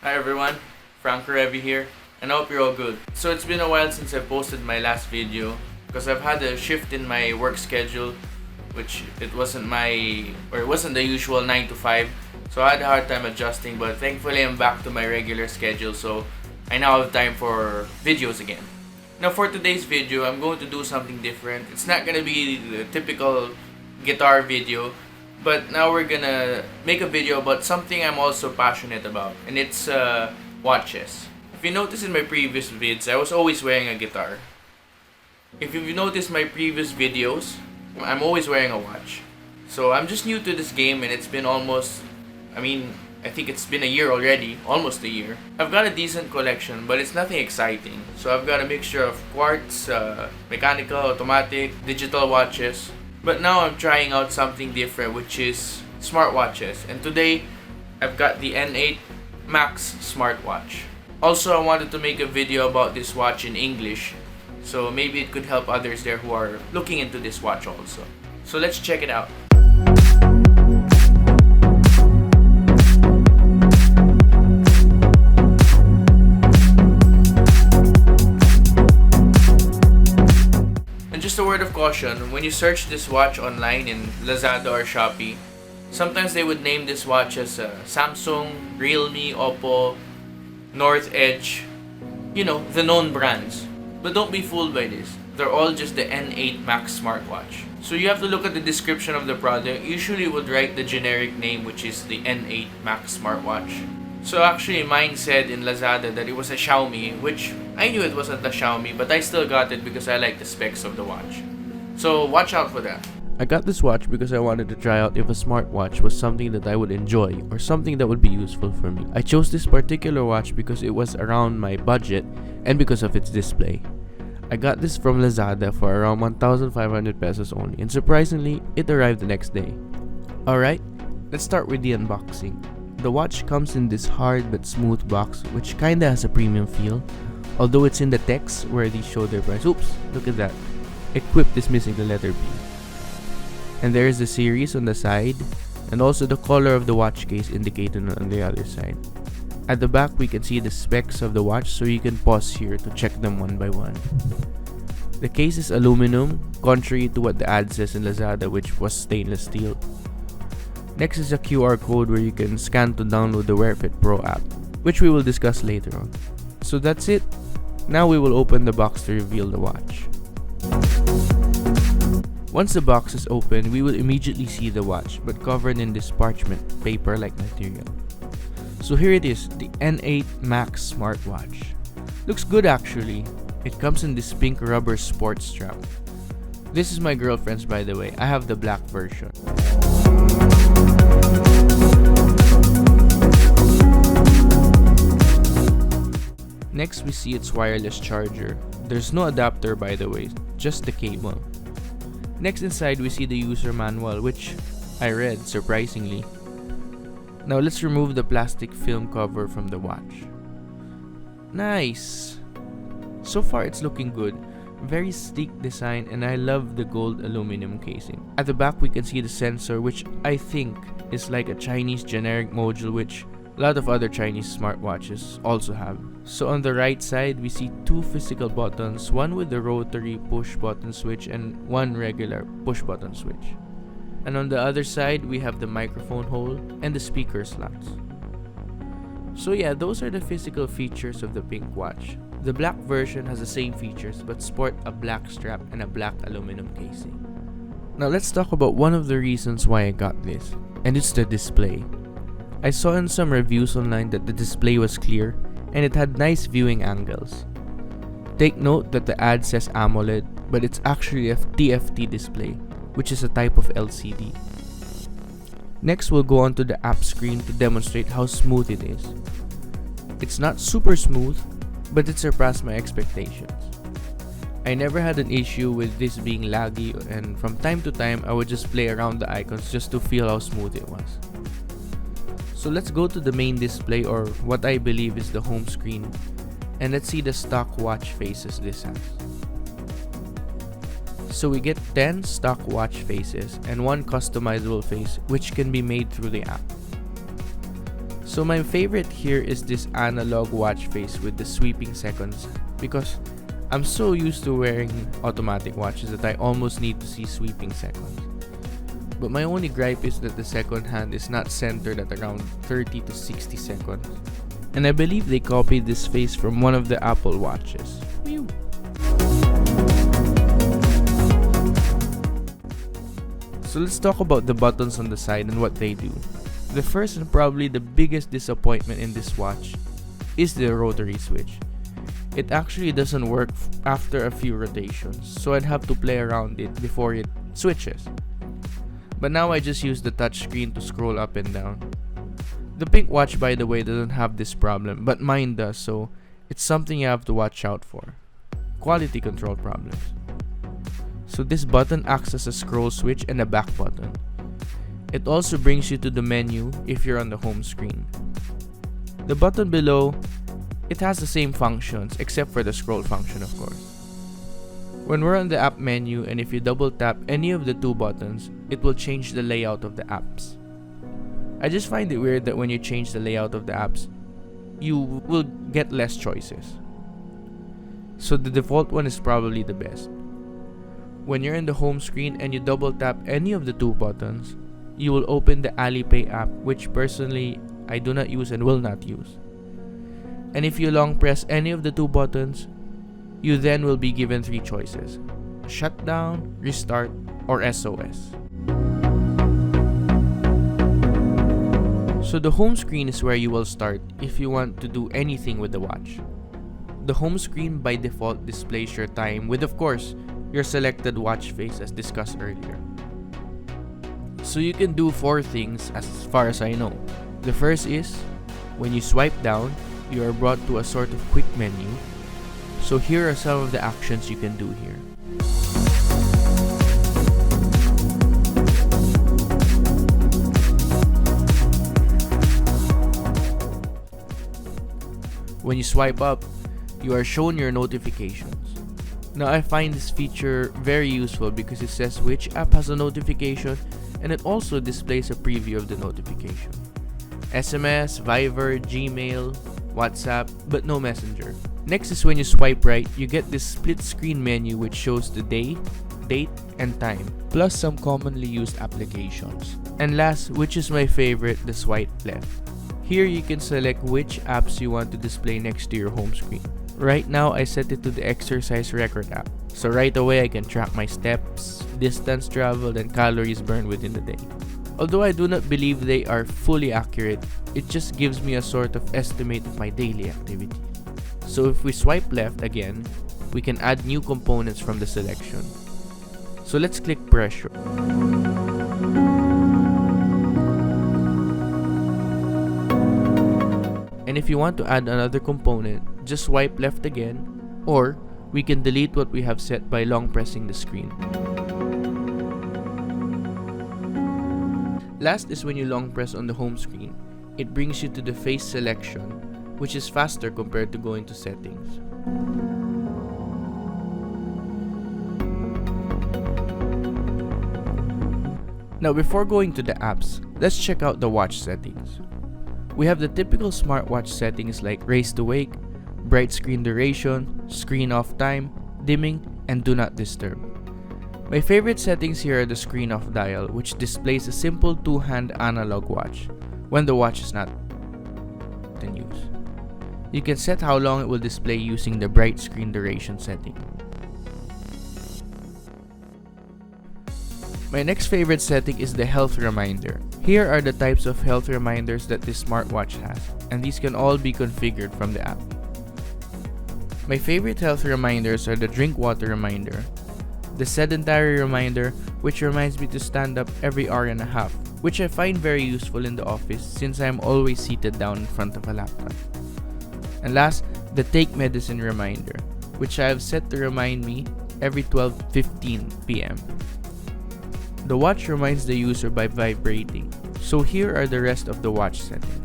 Hi everyone, Frank Revi here, and I hope you're all good. So it's been a while since I posted my last video because I've had a shift in my work schedule, which it wasn't the usual 9 to 5. So I had a hard time adjusting, but thankfully I'm back to my regular schedule, so I now have time for videos again. Now for today's video, I'm going to do something different. It's not gonna be the typical guitar video, but now we're gonna make a video about something I'm also passionate about, and it's watches. If you notice in my previous vids, I was always wearing a guitar. If you've noticed my previous videos, I'm always wearing a watch. So I'm just new to this game, and it's been I think it's been a year already, almost a year. I've got a decent collection, but it's nothing exciting. So I've got a mixture of quartz, mechanical, automatic, digital watches. But now I'm trying out something different, which is smartwatches. And today, I've got the N8 Max smartwatch. Also, I wanted to make a video about this watch in English, so maybe it could help others there who are looking into this watch also. So let's check it out. Just a word of caution, when you search this watch online in Lazada or Shopee, sometimes they would name this watch as Samsung, Realme, Oppo, North Edge, the known brands. But don't be fooled by this. They're all just the N8 Max smartwatch. So you have to look at the description of the product. Usually would write the generic name, which is the N8 Max smartwatch. So actually mine said in Lazada that it was a Xiaomi, which I knew it wasn't a Xiaomi, but I still got it because I like the specs of the watch. So watch out for that. I got this watch because I wanted to try out if a smartwatch was something that I would enjoy or something that would be useful for me. I chose this particular watch because it was around my budget and because of its display. I got this from Lazada for around 1,500 pesos only, and surprisingly, it arrived the next day. Alright, let's start with the unboxing. The watch comes in this hard but smooth box, which kinda has a premium feel, although it's in the text where they show their price. Oops, look at that. Equipped is missing the letter B. And there is the series on the side, and also the color of the watch case indicated on the other side. At the back, we can see the specs of the watch, so you can pause here to check them one by one. The case is aluminum, contrary to what the ad says in Lazada, which was stainless steel. Next is a QR code where you can scan to download the WearFit Pro App, which we will discuss later on. So that's it. Now we will open the box to reveal the watch. Once the box is open, we will immediately see the watch, but covered in this parchment paper-like material. So here it is, the N8 Max smartwatch. Looks good actually. It comes in this pink rubber sports strap. This is my girlfriend's, by the way. I have the black version. Next, we see its wireless charger. There's no adapter, by the way, just the cable. Next, inside we see the user manual, which I read, surprisingly. Now let's remove the plastic film cover from the watch. Nice! So far it's looking good. Very sleek design, and I love the gold aluminum casing. At the back we can see the sensor, which I think is like a Chinese generic module, which a lot of other Chinese smartwatches also have. So on the right side, we see two physical buttons, one with the rotary push button switch and one regular push button switch. And on the other side, we have the microphone hole and the speaker slots. So yeah, those are the physical features of the pink watch. The black version has the same features but sport a black strap and a black aluminum casing. Now let's talk about one of the reasons why I got this, and it's the display. I saw in some reviews online that the display was clear and it had nice viewing angles. Take note that the ad says AMOLED, but it's actually a TFT display, which is a type of LCD. Next, we'll go on to the app screen to demonstrate how smooth it is. It's not super smooth, but it surpassed my expectations. I never had an issue with this being laggy, and from time to time I would just play around the icons just to feel how smooth it was. So let's go to the main display, or what I believe is the home screen, and let's see the stock watch faces this has. So we get 10 stock watch faces and one customizable face which can be made through the app. So my favorite here is this analog watch face with the sweeping seconds, because I'm so used to wearing automatic watches that I almost need to see sweeping seconds. But my only gripe is that the second hand is not centered at around 30 to 60 seconds. And I believe they copied this face from one of the Apple watches. Whew. So let's talk about the buttons on the side and what they do. The first and probably the biggest disappointment in this watch is the rotary switch. It actually doesn't work after a few rotations, so I'd have to play around it before it switches. But now I just use the touchscreen to scroll up and down. The pink watch, by the way, doesn't have this problem, but mine does, so it's something you have to watch out for. Quality control problems. So this button acts as a scroll switch and a back button. It also brings you to the menu if you're on the home screen. The button below, it has the same functions except for the scroll function, of course. When we're on the app menu and if you double tap any of the two buttons, it will change the layout of the apps. I just find it weird that when you change the layout of the apps, you will get less choices. So the default one is probably the best. When you're in the home screen and you double tap any of the two buttons, you will open the Alipay app, which personally I do not use and will not use. And if you long press any of the two buttons, you then will be given three choices: shutdown, restart, or SOS. So the home screen is where you will start if you want to do anything with the watch. The home screen by default displays your time with, of course, your selected watch face as discussed earlier. So you can do 4 things as far as I know. The first is, when you swipe down, you are brought to a sort of quick menu. So here are some of the actions you can do here. When you swipe up, you are shown your notifications. Now I find this feature very useful because it says which app has a notification, and it also displays a preview of the notification. SMS, Viber, Gmail, WhatsApp, but no Messenger. Next is when you swipe right, you get this split screen menu which shows the day, date, and time, plus some commonly used applications. And last, which is my favorite, the swipe left. Here you can select which apps you want to display next to your home screen. Right now I set it to the exercise record app, so right away I can track my steps, distance traveled, and calories burned within the day. Although I do not believe they are fully accurate, it just gives me a sort of estimate of my daily activity. So if we swipe left again, we can add new components from the selection. So let's click pressure. And if you want to add another component, just swipe left again, or we can delete what we have set by long pressing the screen. Last is when you long press on the home screen, it brings you to the face selection, which is faster compared to going to settings. Now before going to the apps, let's check out the watch settings. We have the typical smartwatch settings like raise to wake, bright screen duration, screen off time, dimming, and do not disturb. My favorite settings here are the screen off dial, which displays a simple 2-hand analog watch when the watch is not in use. You can set how long it will display using the bright screen duration setting. My next favorite setting is the health reminder. Here are the types of health reminders that this smartwatch has, and these can all be configured from the app. My favorite health reminders are the drink water reminder, the sedentary reminder, which reminds me to stand up every hour and a half, which I find very useful in the office since I am always seated down in front of a laptop. And last, the take medicine reminder, which I have set to remind me every 12:15 p.m. The watch reminds the user by vibrating, so here are the rest of the watch settings.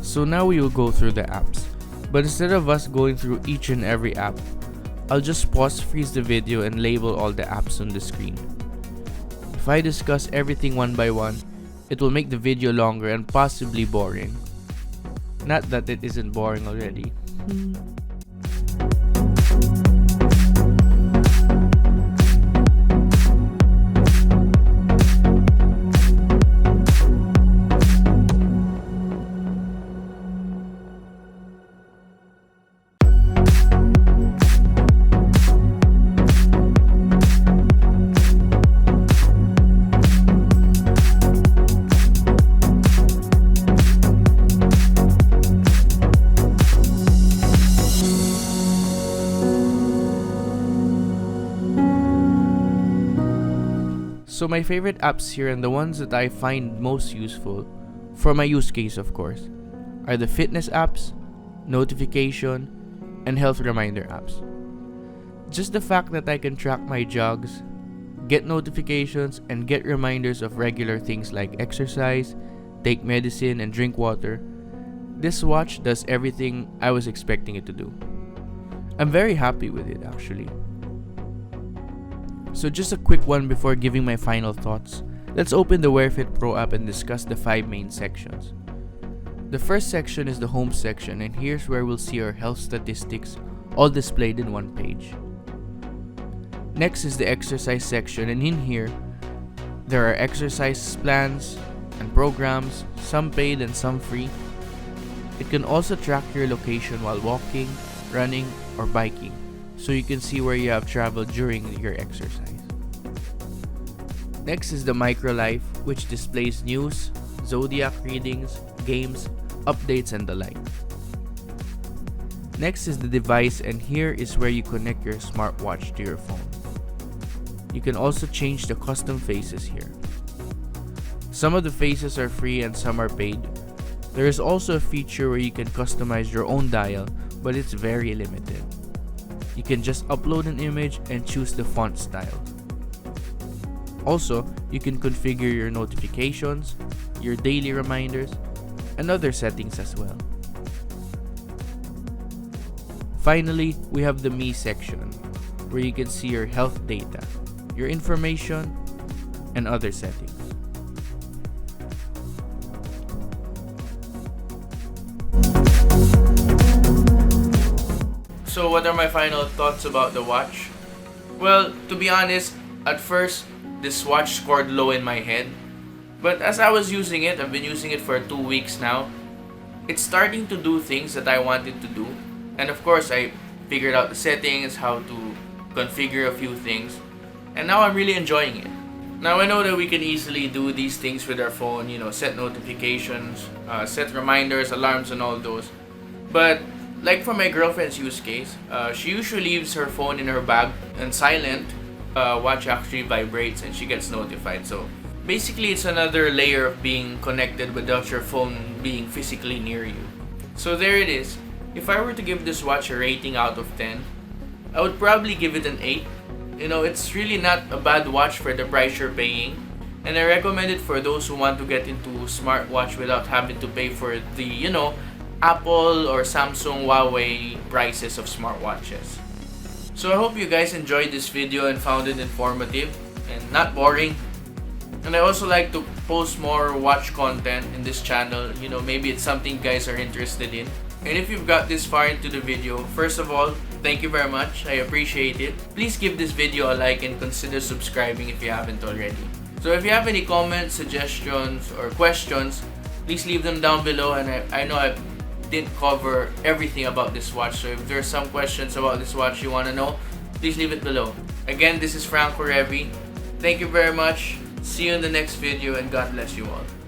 So now we will go through the apps. But instead of us going through each and every app, I'll just pause, freeze the video, and label all the apps on the screen. If I discuss everything one by one, it will make the video longer and possibly boring. Not that it isn't boring already. So my favorite apps here, and the ones that I find most useful, for my use case of course, are the fitness apps, notification, and health reminder apps. Just the fact that I can track my jogs, get notifications, and get reminders of regular things like exercise, take medicine, and drink water, this watch does everything I was expecting it to do. I'm very happy with it actually. So just a quick one before giving my final thoughts. Let's open the WearFit Pro app and discuss the 5 main sections. The first section is the home section, and here's where we'll see our health statistics all displayed in one page. Next is the exercise section, and in here there are exercise plans and programs, some paid and some free. It can also track your location while walking, running, or biking, so you can see where you have traveled during your exercise. Next is the micro life, which displays news, zodiac readings, games, updates, and the like. Next is the device, and here is where you connect your smartwatch to your phone. You can also change the custom faces here. Some of the faces are free and some are paid. There is also a feature where you can customize your own dial, but it's very limited. You can just upload an image and choose the font style. Also, you can configure your notifications, your daily reminders, and other settings as well. Finally, we have the Me section, where you can see your health data, your information, and other settings. So what are my final thoughts about the watch? Well, to be honest, at first, this watch scored low in my head. But as I was using it, I've been using it for 2 weeks now, it's starting to do things that I wanted to do. And of course, I figured out the settings, how to configure a few things, and now I'm really enjoying it. Now I know that we can easily do these things with our phone, set notifications, set reminders, alarms, and all those. But like for my girlfriend's use case, she usually leaves her phone in her bag and silent. Watch actually vibrates and she gets notified. So basically, it's another layer of being connected without your phone being physically near you. So there it is. If I were to give this watch a rating out of 10, I would probably give it an 8. It's really not a bad watch for the price you're paying, and I recommend it for those who want to get into smartwatch without having to pay for the, Apple or Samsung, Huawei prices of smartwatches. So I hope you guys enjoyed this video and found it informative and not boring. And I also like to post more watch content in this channel. Maybe it's something you guys are interested in. And if you've got this far into the video, first of all, thank you very much. I appreciate it. Please give this video a like and consider subscribing if you haven't already. So if you have any comments, suggestions, or questions, please leave them down below. And I know I didn't cover everything about this watch, so if there's some questions about this watch you want to know, please leave it below. Again, this is Franco Revi. Thank you very much. See you in the next video, and God bless you all.